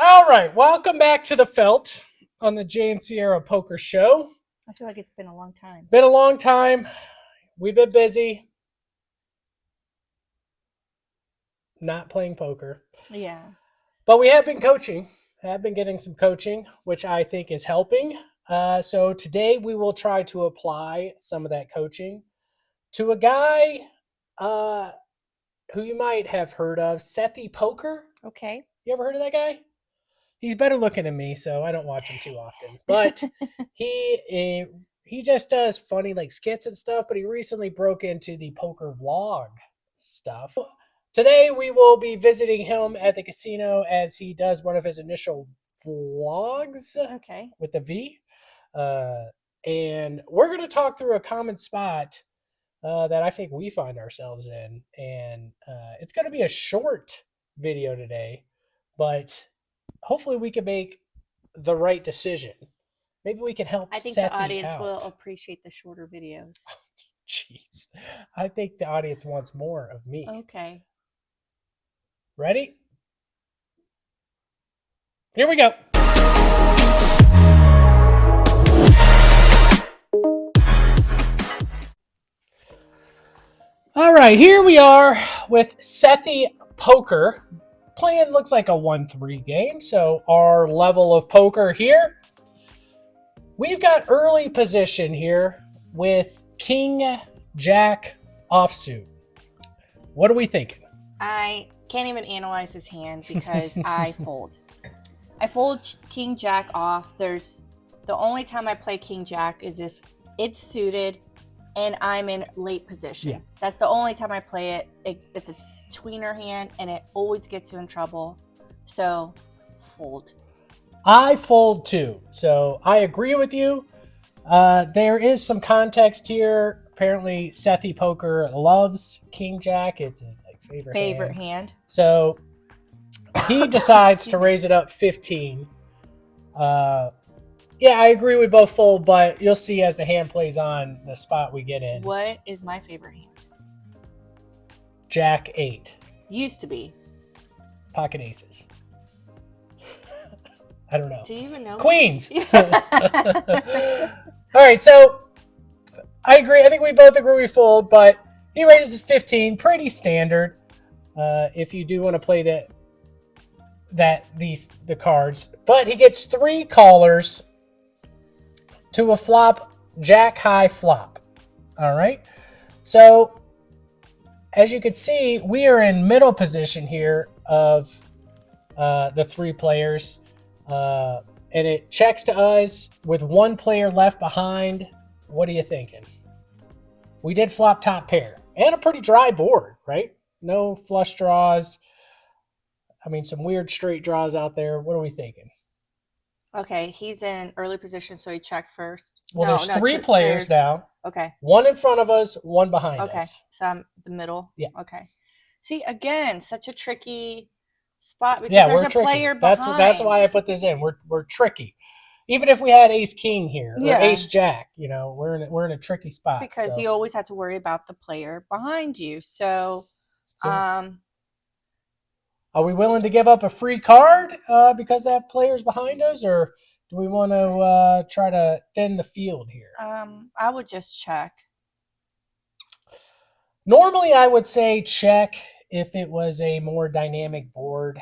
All right, welcome back to the Felt on the Jay and Ciara Poker Show. I feel like it's been a long time. Been a long time. We've been busy not playing poker, Yeah. but we have been coaching. Have been getting some coaching, which I think is helping. So today we will try to apply some of that coaching to a guy uh, who you might have heard of, Sethy Poker. Okay. You ever heard of that guy? He's better looking than me, so I don't watch him too often. But he just does funny like skits and stuff. But he recently broke into the poker vlog stuff. Today we will be visiting him at the casino as he does one of his initial vlogs Okay. with the V. And we're going to talk through a common spot that I think we find ourselves in. And it's going to be a short video today, but hopefully we can make the right decision. Maybe we can help I think Sethy the audience out. will appreciate the shorter videos. Jeez. I think the audience wants more of me. Okay. Ready? Here we go. All right, here we are with Sethy Poker. Playing looks like a 1-3 game, so our level of poker here. We've got early position here with King Jack offsuit. What are we thinking? I can't even analyze his hand because I fold. I fold King Jack off. The only time I play King Jack is if it's suited and I'm in late position. Yeah. That's the only time I play it. It's a tweener hand and it always gets you in trouble. So fold. I fold too. So I agree with you. There is some context here. Apparently, Sethy Poker loves King Jack. It's his like favorite hand. So he decides to raise it up 15. Yeah, I agree we both fold, but you'll see as the hand plays on the spot we get in. What is my favorite hand? Jack 8. Used to be. Pocket aces. I don't know. Do you even know? Queens. All right, so I agree. I think we both agree we fold, but he raises 15. Pretty standard. If you do want to play the cards. But he gets 3 callers to a flop, Jack high flop. All right. So as you can see, we are in middle position here of the 3 players. And it checks to us with 1 player left behind. What are you thinking? We did flop top pair and a pretty dry board, right? No flush draws. I mean, some weird straight draws out there. What are we thinking? Okay, he's in early position, so he checked first. Well, there's 3 players now. Okay. 1 in front of us, 1 behind us. Okay, so I'm the middle. Yeah. Okay. See, again, such a tricky spot because there's a player behind. That's why I put this in. We're tricky. Even if we had ace king here or ace jack, we're in a tricky spot because you always have to worry about the player behind you. So are we willing to give up a free card because that player's behind us, or do we want to try to thin the field here? I would just check. Normally, I would say check if it was a more dynamic board.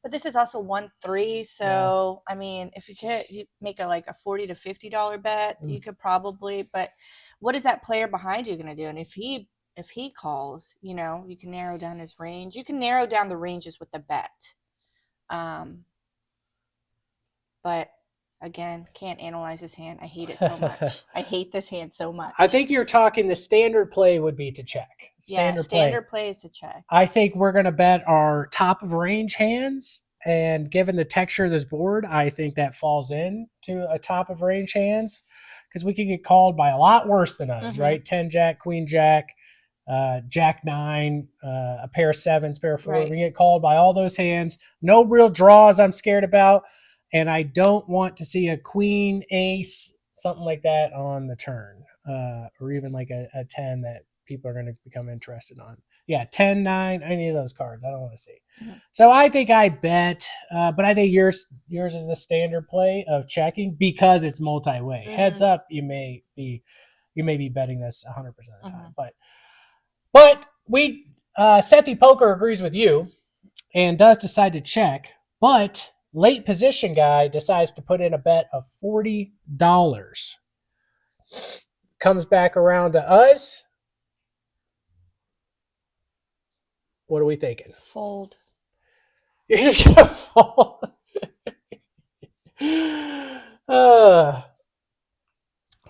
But this is also 1-3, so I mean, if you make a $40 to $50 bet, you could probably. But what is that player behind you going to do? And if he calls, you can narrow down his range. You can narrow down the ranges with the bet. But again, can't analyze his hand. I hate it so much. I hate this hand so much. I think you're talking the standard play would be to check. Standard play is to check. I think we're going to bet our top of range hands. And given the texture of this board, I think that falls into a top of range hands because we can get called by a lot worse than us, right? 10 jack, queen jack, jack 9, a pair of 7s, pair of 4. Right. We get called by all those hands. No real draws I'm scared about. And I don't want to see a queen, ace, something like that on the turn, or even like a 10 that people are going to become interested on. Yeah, 10, 9, any of those cards. I don't want to see. Mhm. So I think I bet, but I think yours is the standard play of checking because it's multi-way. Heads up, you may be betting this 100% of the time. But we Sethy Poker agrees with you and does decide to check, but late position guy decides to put in a bet of $40. Comes back around to us. What are we thinking? Fold. You're just gonna fold.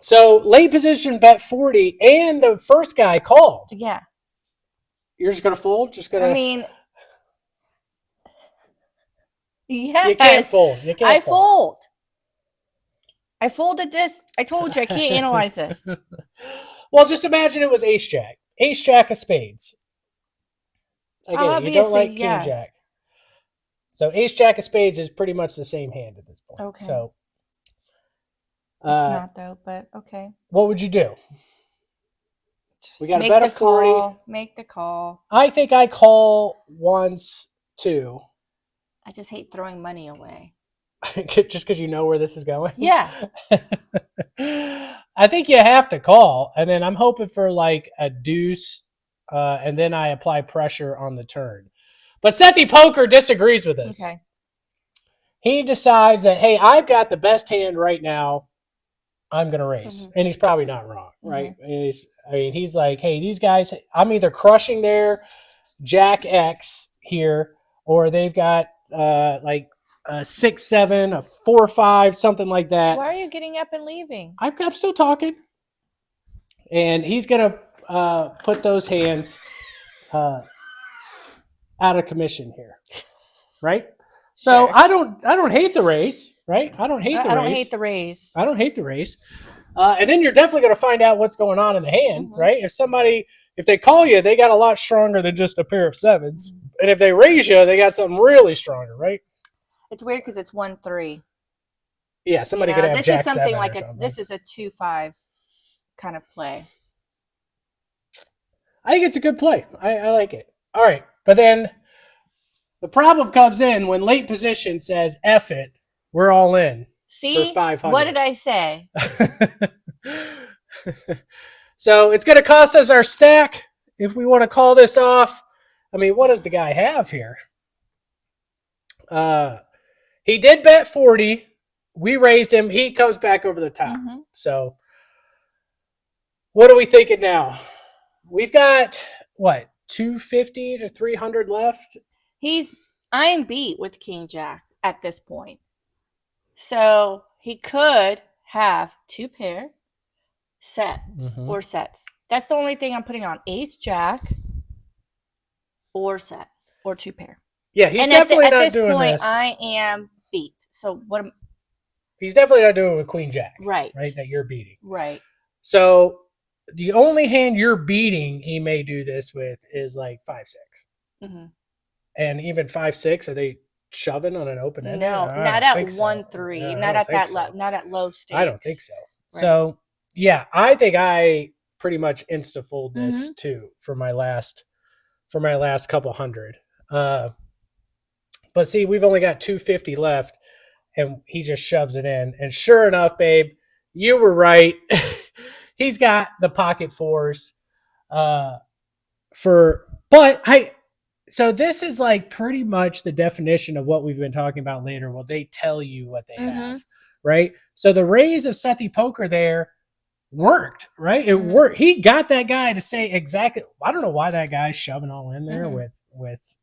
So late position bet 40, and the first guy called. Yeah. You're just gonna fold? Just gonna? I mean, yes. You can't fold. You can't. I fold. I folded this. I told you I can't analyze this. Well, just imagine it was Ace Jack. Ace Jack of spades. Again, you don't like King Jack. So Ace Jack of spades is pretty much the same hand at this point. Okay. So it's not though, but okay. What would you do? Just we got a bet of 40. Call. Make the call. I think I call once, two. I just hate throwing money away. Just because you know where this is going? Yeah. I think you have to call, and then I'm hoping for like a deuce, and then I apply pressure on the turn. But Sethy Poker disagrees with this. Okay. He decides that, hey, I've got the best hand right now. I'm going to raise. And he's probably not wrong, right? He's like, hey, these guys, I'm either crushing their Jack X here, or they've got like a 6, 7, a 4, 5, something like that. Why are you getting up and leaving? I'm still talking. And he's going to put those hands out of commission here, right? So sure. I don't hate the raise, right? I don't hate the raise. I don't hate the raise. And then you're definitely going to find out what's going on in the hand, right? If they call you, they got a lot stronger than just a pair of sevens. And if they raise you, they got something really stronger, right? It's weird because it's 1-3. Yeah, somebody could have this Jack is something 7 like or something. This is a 2-5 kind of play. I think it's a good play. I like it. All right, but then the problem comes in when late position says, F it, we're all in. See? For 500. What did I say? So it's going to cost us our stack if we want to call this off. I mean, what does the guy have here? He did bet 40. We raised him. He comes back over the top. So what are we thinking now? We've got, what, 250 to 300 left? I'm beat with King Jack at this point. So he could have 2 pair sets or sets. That's the only thing I'm putting on. Ace Jack or set or 2 pair. Yeah, he's definitely not doing this. At this point, I am beat. So what? He's definitely not doing it with Queen Jack. Right. Right, that you're beating. Right. So the only hand you're beating he may do this with is like 5-6. And even 5-6, are they shoving on an open end? No, not at 1-3. Not at that level. Not at low stakes. I don't think so. Right. So yeah, I think I pretty much insta fold this too for my last couple hundred. But see, we've only got 250 left, and he just shoves it in. And sure enough, babe, you were right. He's got the pocket fours. So this is like pretty much the definition of what we've been talking about later. Well, they tell you what they have, right? So the raise of Sethy Poker there worked, right? It worked. He got that guy to say exactly. I don't know why that guy's shoving all in there with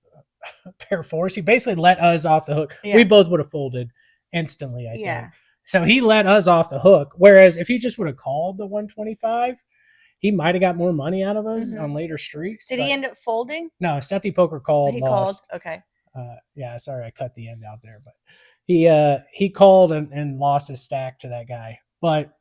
pair fours. He basically let us off the hook. We both would have folded instantly, I think. So he let us off the hook. Whereas if he just would have called the 125, he might have got more money out of us on later streaks. Did he end up folding? No, Sethy Poker called. He lost. Called? Okay. Yeah, sorry, I cut the end out there. But he called and lost his stack to that guy. But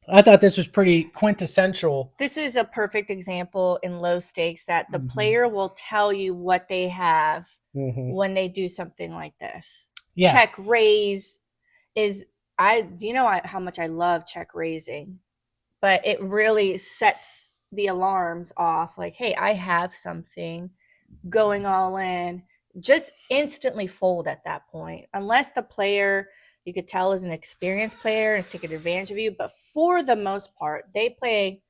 I thought this was pretty quintessential. This is a perfect example in low stakes that the player will tell you what they have when they do something like this. Yeah. Check raise is how much I love check raising, but it really sets the alarms off. Like, hey, I have something going all in. Just instantly fold at that point, unless the player you could tell is an experienced player and is taking advantage of you. But for the most part, they play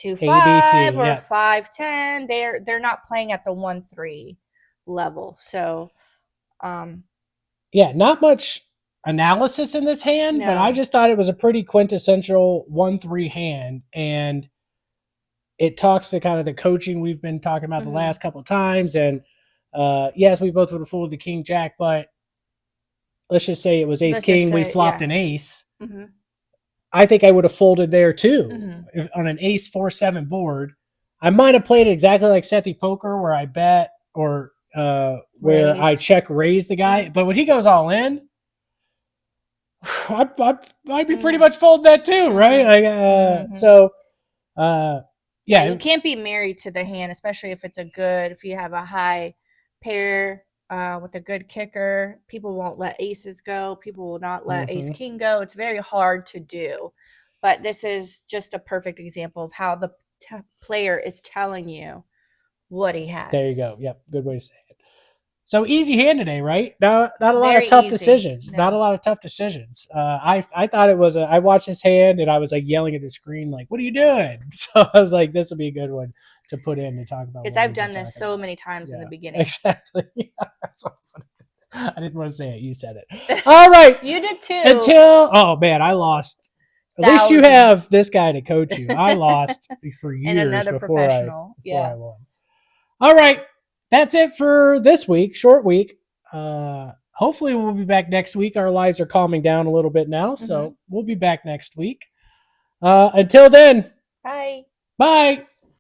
2-5 or yeah. 5-10. They're not playing at the 1-3 level. So, yeah, not much analysis in this hand, but I no. just thought it was a pretty quintessential 1-3 hand, and it talks to kind of the coaching we've been talking about the last couple of times. And yes, we both would have folded the king jack, but let's just say it was ace king. We flopped an ace. I think I would have folded there too. If, on an ace 4-7 board, I might have played it exactly like Sethy poker, where I bet or where I check raise the guy. But when he goes all in, I'd be pretty much folding that too, right? Like, so yeah, you can't be married to the hand, especially if it's if you have a high pair with a good kicker. People won't let aces go. People will not let ace king go. It's very hard to do. But this is just a perfect example of how the player is telling you what he has. There you go. Yep, good way to say it. So easy hand today, right? Not a lot of tough decisions. Not a lot of tough decisions. I thought it was I watched this hand and I was like yelling at the screen like, "What are you doing?" So I was like, "This will be a good one to put in to talk about." Because I've done this so many times in the beginning. Exactly. Yeah, that's so funny. I didn't want to say it. You said it. All right. You did too. Oh man, I lost. At least you have this guy to coach you. I lost for years and another before professional. I won. All right. That's it for this week. Short week. Hopefully we'll be back next week. Our lives are calming down a little bit now, so we'll be back next week. Until then. Bye. Bye.